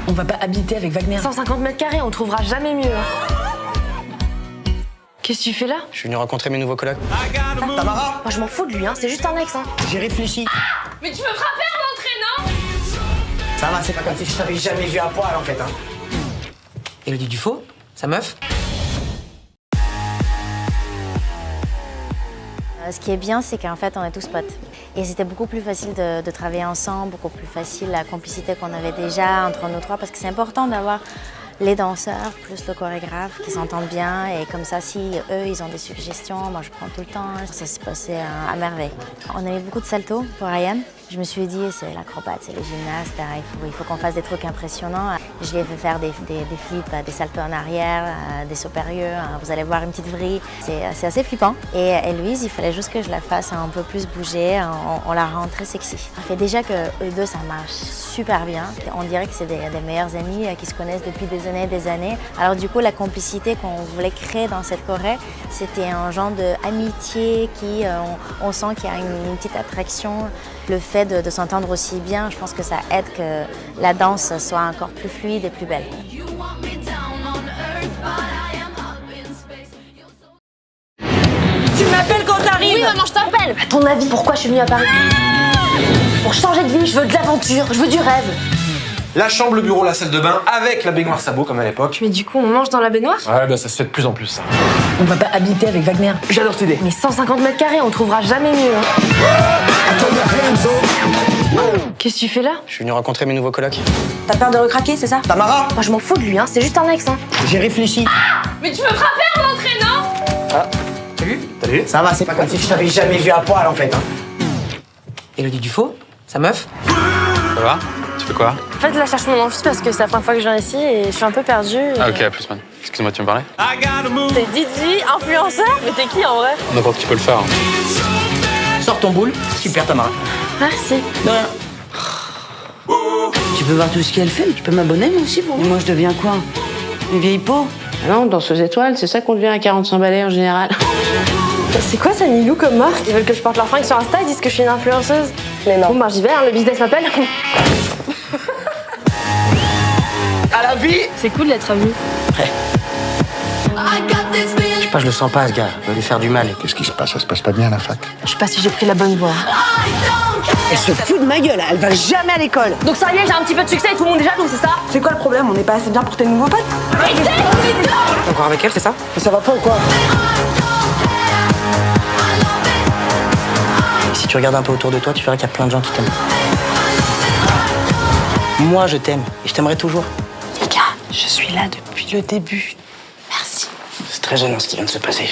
On va pas habiter avec Wagner. 150 mètres carrés, on trouvera jamais mieux. Qu'est-ce que tu fais là? Je suis venu rencontrer mes nouveaux colocs. Tamara? Moi je m'en fous de lui, hein. C'est juste un ex. Hein. J'ai réfléchi. Mais tu me frapper à l'entrée, non? Ça va, c'est pas comme si je t'avais jamais vu à poil en fait. Hein. Élodie Dufaux, sa meuf. Ce qui est bien, c'est qu'en fait, on est tous potes. Et c'était beaucoup plus facile de travailler ensemble, beaucoup plus facile la complicité qu'on avait déjà entre nous trois, parce que c'est important d'avoir les danseurs plus le chorégraphe qui s'entendent bien. Et comme ça, si eux, ils ont des suggestions, moi, je prends tout le temps. Ça s'est passé à merveille. On a eu beaucoup de saltos pour Ryan. Je me suis dit, c'est l'acrobate, c'est le gymnaste, il faut qu'on fasse des trucs impressionnants. Je lui ai fait faire des flips, des saltos en arrière, des sauts périlleux. Vous allez voir une petite vrille. C'est assez flippant. Et Louise, il fallait juste que je la fasse un peu plus bouger. On la rend très sexy. Ça fait déjà que eux deux, ça marche super bien. On dirait que c'est des meilleurs amis qui se connaissent depuis des années. Alors du coup, la complicité qu'on voulait créer dans cette choré, c'était un genre d'amitié qui, on sent qu'il y a une petite attraction. Le fait de s'entendre aussi bien, je pense que ça aide que la danse soit encore plus fluide et plus belle. Tu m'appelles quand t'arrives? Oui, maman, je t'appelle. À ton avis, pourquoi je suis venue à Paris? Pour changer de vie, je veux de l'aventure, je veux du rêve. La chambre, le bureau, la salle de bain, avec la baignoire sabot comme à l'époque. Mais du coup, on mange dans la baignoire? Ouais, bah ça se fait de plus en plus ça. On va pas habiter avec Wagner. J'adore cette idée. Mais 150 mètres carrés, on trouvera jamais mieux. Hein. Qu'est-ce que tu fais là? Je suis venu rencontrer mes nouveaux colocs. T'as peur de recraquer, c'est ça? Tamara? Moi je m'en fous de lui, hein. C'est juste un ex. Hein. J'ai réfléchi. Mais tu me frapper à l'entrée, non? T'as vu? Ça va, c'est pas comme si je t'avais jamais vu à poil en fait. Hein. Élodie Dufaux, sa meuf. Ça va? Tu fais quoi? En fait, là, je cherche mon amphi parce que c'est la première fois que je viens ici et je suis un peu perdue. Ah ok, à plus man. Excuse-moi, tu me parlais? T'es DJ, influenceur? Mais t'es qui en vrai? N'importe qui peut le faire. Hein. Sors ton boule. Super Tamara. Merci. De rien. Tu peux voir tout ce qu'elle fait, mais tu peux m'abonner moi aussi pour. Et moi je deviens quoi? Une vieille peau? Ah non, danseuse étoile, c'est ça qu'on devient à 45 balais en général. C'est quoi ça, Milou, comme marque? Ils veulent que je porte leurs fringues sur Insta, ils disent que je suis une influenceuse. Mais non. Bon, bah j'y vais, hein, le business m'appelle. À la vie. C'est cool d'être amis. Je sais pas, je le sens pas ce gars. Il va lui faire du mal. Qu'est-ce qui se passe? Ça se passe pas bien à la fac. Je sais pas si j'ai pris la bonne voie. Elle se fout de ma gueule, elle va jamais à l'école. Donc ça y est, j'ai un petit peu de succès et tout le monde est jaloux, c'est ça? C'est quoi le problème? On n'est pas assez bien pour tes nouveaux potes? T'es encore avec elle, c'est ça? Mais ça va pas ou quoi? Si tu regardes un peu autour de toi, tu verras qu'il y a plein de gens qui t'aiment. Moi, je t'aime et je t'aimerai toujours. Les gars, je suis là depuis le début. Merci. C'est très gênant ce qui vient de se passer.